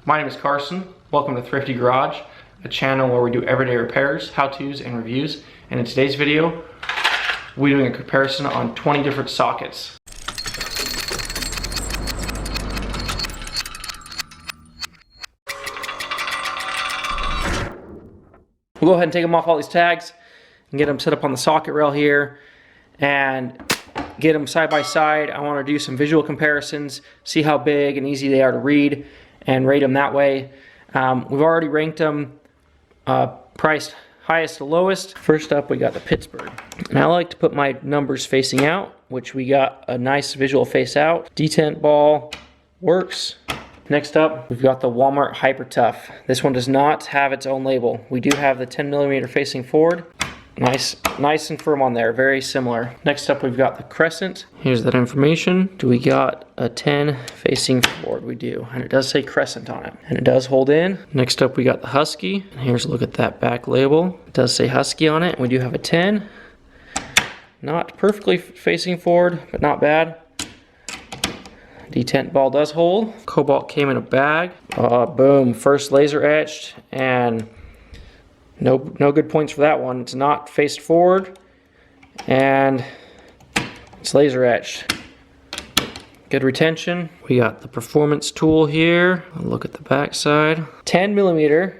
My name is Carson. Welcome to Thrifty Garage, a channel where we do everyday repairs, how-tos, and reviews. And in today's video, we're doing a comparison on 20 different sockets. We'll go ahead and take them off all these tags and get them set up on the socket rail here and get them side by side. I want to do some visual comparisons, see how big and easy they are to read, and rate them that way. We've already ranked them priced highest to lowest. First up, we got the Pittsburgh. And I like to put my numbers facing out, which we got a nice visual face out. Detent ball works. Next up, we've got the Walmart HyperTough. This one does not have its own label. We do have the 10mm facing forward. Nice and firm on there, very similar. Next up, we've got the Crescent. Here's that information. Do we got a 10 facing forward? We do, and it does say Crescent on it, and it does hold in. Next up, we got the Husky. And here's a look at that back label. It does say Husky on it, and we do have a 10. Not perfectly facing forward, but not bad. Detent ball does hold. Kobalt came in a bag. Boom, first laser etched, and no good points for that one. It's not faced forward, and it's laser etched. Good retention. We got the performance tool here. Look at the back side. 10mm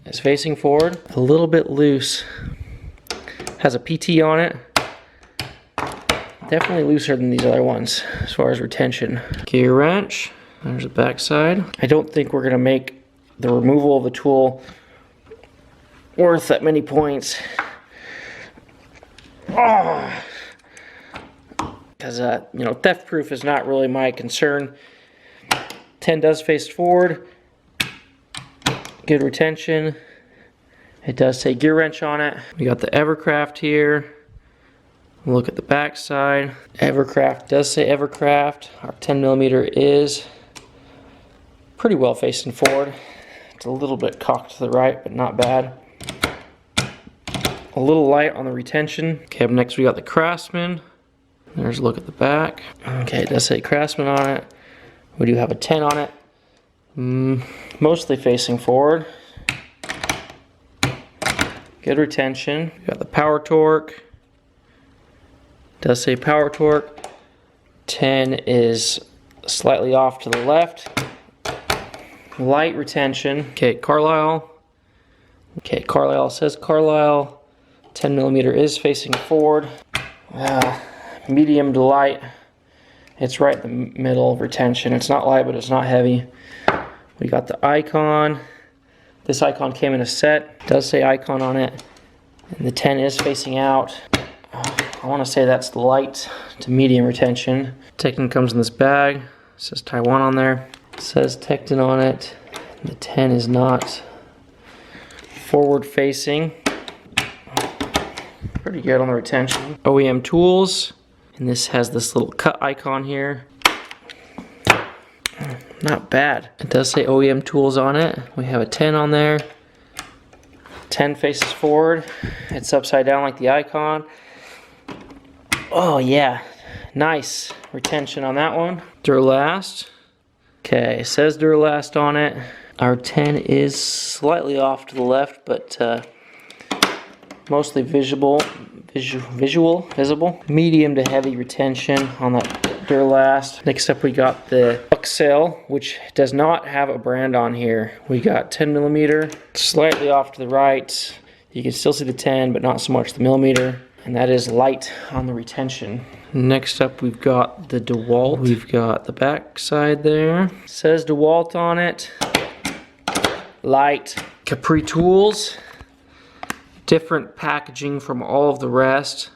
is facing forward. A little bit loose. Has a PT on it. Definitely looser than these other ones as far as retention. Gear wrench. There's the back side. I don't think we're gonna make the removal of the tool worth that many points. Because you know, theft proof is not really my concern. 10 does face forward. Good retention. It does say gear wrench on it. We got the Evercraft here. Look at the back side. Evercraft does say Evercraft. Our 10mm is pretty well facing forward. It's a little bit cocked to the right, but not bad. A little light on the retention. Okay, up next we got the Craftsman. There's a look at the back. Okay, it does say Craftsman on it. We do have a 10 on it. Mostly facing forward. Good retention. We got the Power Torque. Does say Power Torque. 10 is slightly off to the left. Light retention. Okay, Carlyle. Okay, Carlyle says Carlyle. 10mm is facing forward. Medium to light. It's right in the middle of retention. It's not light, but it's not heavy. We got the Icon. This Icon came in a set. It does say Icon on it. And the 10 is facing out. I want to say that's light to medium retention. Tecton comes in this bag. It says Taiwan on there. It says Tecton on it. The 10 is not forward facing. Pretty good on the retention. OEM tools. And this has this little cut icon here. Not bad. It does say OEM tools on it. We have a 10 on there. 10 faces forward. It's upside down like the icon. Oh yeah, nice retention on that one. Duralast. Okay, it says Duralast on it. Our 10 is slightly off to the left, but mostly visible. Medium to heavy retention on that Duralast. Next up we got the Oreilly, which does not have a brand on here. We got 10mm, slightly off to the right. You can still see the 10, but not so much the millimeter. And that is light on the retention. Next up, we've got the Dewalt. We've got the back side there. It says Dewalt on it. Light. Capri tools. Different packaging from all of the rest.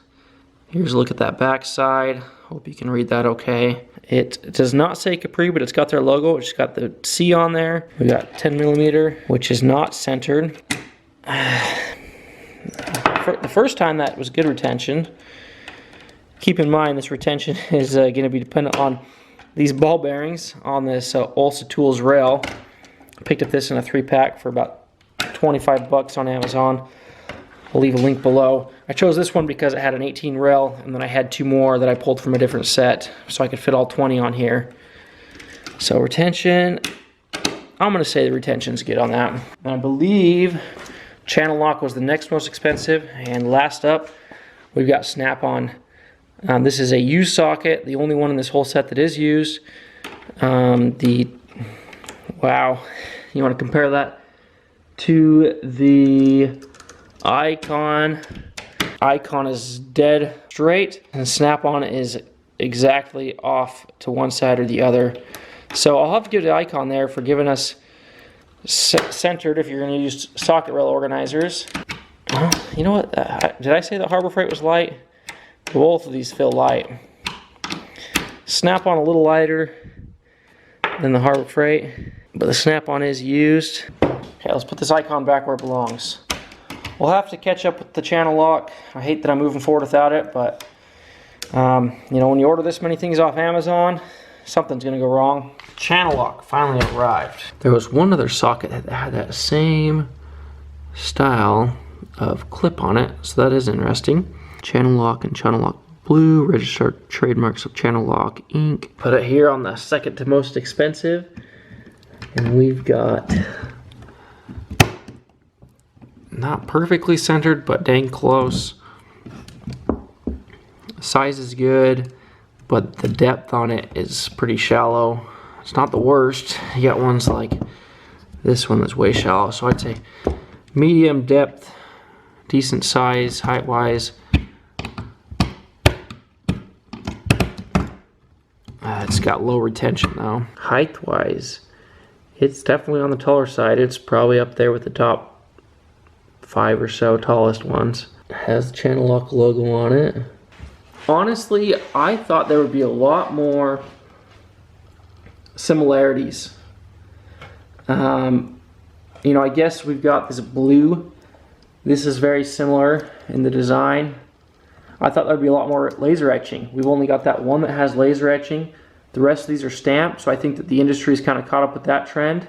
Here's a look at that back side. Hope you can read that okay. It does not say Capri, but it's got their logo. It's got the C on there. We got 10mm, which is not centered. The first time that was good retention. Keep in mind this retention is going to be dependent on these ball bearings on this Ulsa Tools rail. I picked up this in a 3-pack for about 25 bucks on Amazon. I'll leave a link below. I chose this one because it had an 18 rail, and then I had 2 more that I pulled from a different set, so I could fit all 20 on here. So retention, I'm gonna say the retention's good on that. And I believe channel lock was the next most expensive. And last up, we've got snap-on. This is a used socket, the only one in this whole set that is used. Wow, you want to compare that to the ikon. Ikon is dead straight, and snap-on is exactly off to one side or the other. So I'll have to give the ikon there for giving us centered if you're going to use socket rail organizers. You know what? Did I say that Harbor Freight was light? Both of these feel light. Snap-on a little lighter than the Harbor Freight, but the snap-on is used. Okay, let's put this ikon back where it belongs. We'll have to catch up with the channel lock. I hate that I'm moving forward without it, but you know, when you order this many things off Amazon, something's gonna go wrong. Channel lock finally arrived. There was one other socket that had that same style of clip on it, so that is interesting. Channel lock and channel lock blue, registered trademarks of channel lock ink. Put it here on the second to most expensive, and we've got not perfectly centered, but dang close. Size is good, but the depth on it is pretty shallow. It's not the worst. You got ones like this one that's way shallow, so I'd say medium depth, decent size, height-wise. It's got low retention though. Height-wise, it's definitely on the taller side. It's probably up there with the top 5 or so tallest ones. It has the channel lock logo on it. Honestly, I thought there would be a lot more similarities. You know, I guess we've got this blue. This is very similar in the design. I thought there'd be a lot more laser etching. We've only got that one that has laser etching. The rest of these are stamped, so I think that the industry's kind of caught up with that trend.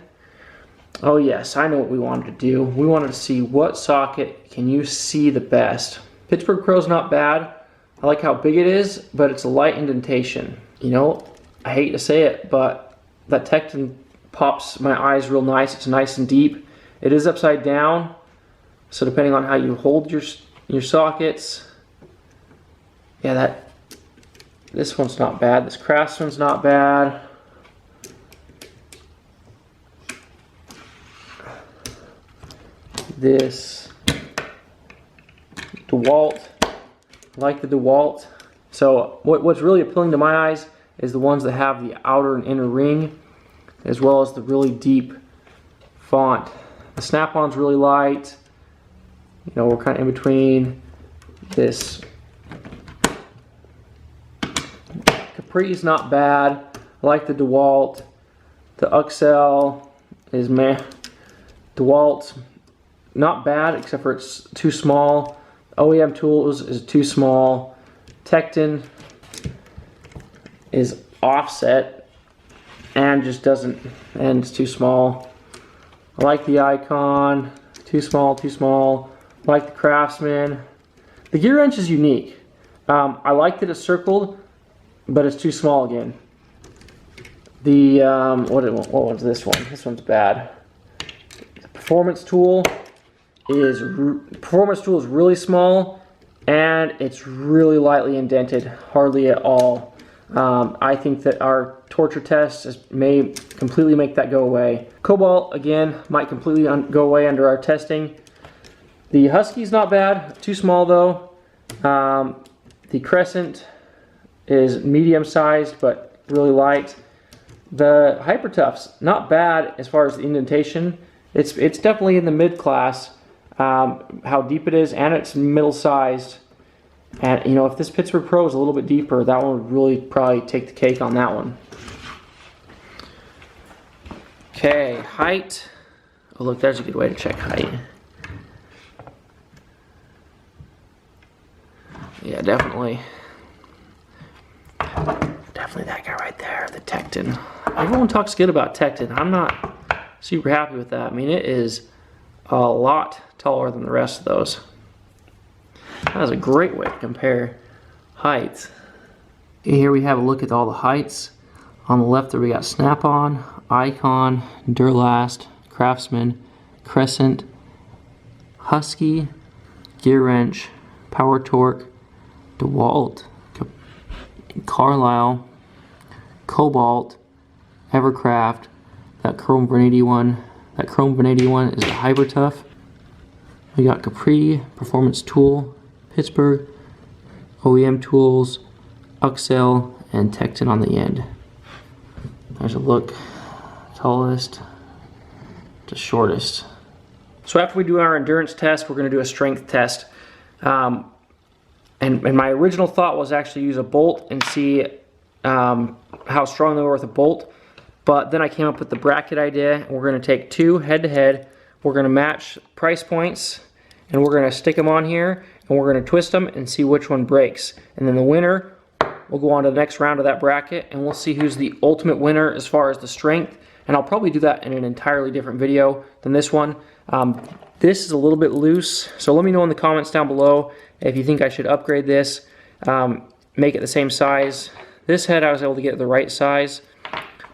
Oh yes, I know what we wanted to do. We wanted to see what socket can you see the best. Pittsburgh Pro's not bad. I like how big it is, but it's a light indentation. You know, I hate to say it, but that Tecton pops my eyes real nice. It's nice and deep. It is upside down, so depending on how you hold your sockets, yeah, this one's not bad. This Craftsman's not bad. This Dewalt, I like the Dewalt. So what's really appealing to my eyes is the ones that have the outer and inner ring, as well as the really deep font. The snap-on's really light. You know, we're kind of in between. This Capri's not bad. I like the Dewalt. The Uxel is meh. Dewalt's not bad, except for it's too small. OEM Tools is too small. Tecton is offset and just doesn't, and it's too small. I like the Icon, too small, too small. I like the Craftsman. The gear wrench is unique. I like that it's circled, but it's too small again. The, what was this one? This one's bad. The Performance tool is really small, and it's really lightly indented, hardly at all. I think that our torture test may completely make that go away. Kobalt, again, might completely go away under our testing. The Husky's not bad, too small though. The Crescent is medium sized, but really light. The HyperTough's not bad as far as the indentation. It's definitely in the mid-class, how deep it is, and it's middle-sized. And you know, if this Pittsburgh Pro is a little bit deeper, that one would really probably take the cake on that one. Okay, height. Oh look, there's a good way to check height. Yeah, definitely that guy right there, the Tecton. Everyone talks good about Tecton. I'm not super happy with that. I mean, it is a lot taller than the rest of those. That is a great way to compare heights. Here we have a look at all the heights. On the left there we got Snap-on, Icon, Duralast, Craftsman, Crescent, Husky, Gearwrench, Power Torque, Dewalt, Carlyle, Kobalt, Evercraft. That chrome vanadium one is a HyperTough. We got Capri, Performance Tool, Pittsburgh, OEM Tools, Uxel, and Tecton on the end. There's a look, tallest to shortest. So after we do our endurance test, we're going to do a strength test. And my original thought was actually use a bolt and see how strong they were with a bolt. But then I came up with the bracket idea, and we're going to take two head to head. We're going to match price points, and we're going to stick them on here, and we're going to twist them and see which one breaks. And then the winner will go on to the next round of that bracket, and we'll see who's the ultimate winner as far as the strength. And I'll probably do that in an entirely different video than this one. This is a little bit loose, so let me know in the comments down below if you think I should upgrade this, make it the same size. This head I was able to get the right size,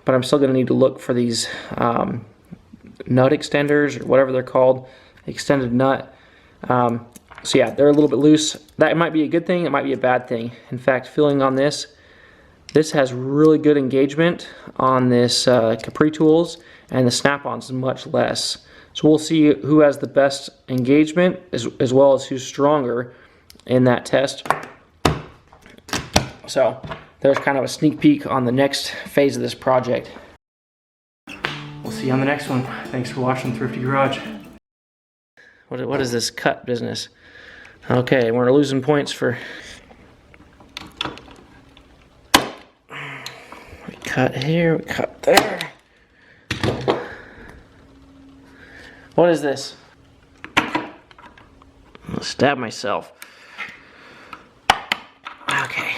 but I'm still going to need to look for these nut extenders, or whatever they're called, extended nut. So yeah, they're a little bit loose. That might be a good thing, it might be a bad thing. In fact, feeling on this has really good engagement on this Capri tools, and the Snap-on's much less. So we'll see who has the best engagement as well as who's stronger in that test. So there's kind of a sneak peek on the next phase of this project. We'll see you on the next one. Thanks for watching Thrifty Garage. What is this cut business? Okay, we're losing points for... We cut here, we cut there. What is this? I'll stab myself. Okay.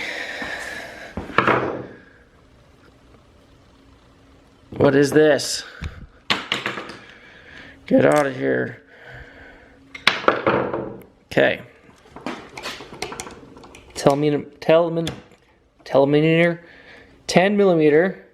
What is this? Get out of here. Okay. Telemeter, 10 millimeter